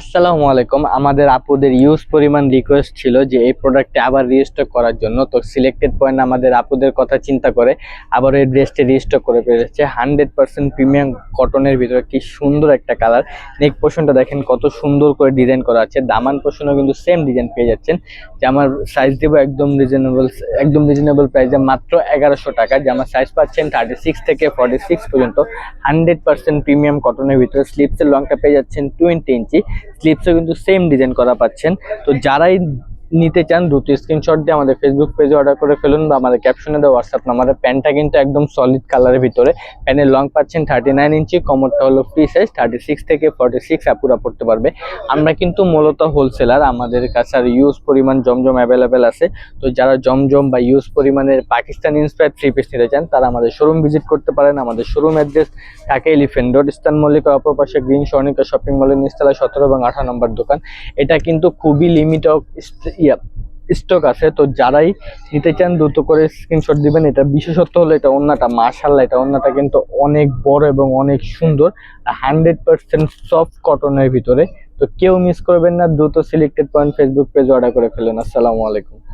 আসসালামু আলাইকুম। আমাদের আপুদের ইউজ পরিমাণ রিকোয়েস্ট ছিল যে এই প্রোডাক্টটা আবার রিস্টক করার জন্য। তো সিলেক্টেড পয়েন্ট আমাদের আপুদের কথা চিন্তা করে আবার এই ড্রেসটি রিস্টক করে ফেলেছে। 100% প্রিমিয়াম কটনের ভিতরে কি সুন্দর একটা কালার। নেক পোর্শনটা দেখেন কত সুন্দর করে ডিজাইন করা আছে। দামান পোর্শনও কিন্তু সেম ডিজাইন পেয়ে যাচ্ছেন। যে আমার সাইজ দেবো একদম রিজনেবল প্রাইসে মাত্র 1100 টাকা। যে আমার সাইজ পাচ্ছেন 36 থেকে 46 পর্যন্ত। 100% প্রিমিয়াম কটনের ভিতরে স্লিপসের লংটা পেয়ে যাচ্ছেন 20 ইঞ্চি। স্লিপসও কিন্তু সেম ডিজাইন করা পাচ্ছেন। তো যারাই নিতে চান দ্রুত স্ক্রিনশট দিয়ে আমাদের ফেসবুক পেজে অর্ডার করে ফেলুন বা আমাদের ক্যাপশনে দেওয়া হোয়াটসঅ্যাপ নাম্বারে। প্যান্টটা কিন্তু একদম সলিড কালারের ভিতরে। প্যান্টের লং পাচ্ছেন 39 ইঞ্চি, কমরটা হলো ফ্রি সাইজ 36 থেকে 46 আপুরা পড়তে পারবে। আমরা কিন্তু মূলত হোলসেলার, আমাদের কাছে আর ইউজ পরিমাণ জমজম অ্যাভেলেবেল আছে। তো যারা জমজম বা ইউজ পরিমাণের পাকিস্তান ইন্সপায়ার্ড থ্রি পিস নিতে চান তারা আমাদের শোরুম ভিজিট করতে পারেন। আমাদের showroom address Dhaka Elephant Road, Eastern মল্লিকার অপর পাশে গ্রিন স্বর্ণিকা শপিং মলের নিচতলা 17 এবং 18 নম্বর দোকান। এটা কিন্তু খুবই লিমিট অফ স্টক আছে। তো যারাই নিতে চান দ্রুত করে স্ক্রিনশট দিবেন। এটা বিশেষত্ব হলো এটা ওন্নাটা, মাশাআল্লাহ এটা ওন্নাটা কিন্তু অনেক বড় এবং অনেক সুন্দর। 100% সফট কটনের ভিতরে। তো কেউ মিস করবেন না, দ্রুত selected point Facebook page order করে ফেলুন। আসসালামু আলাইকুম।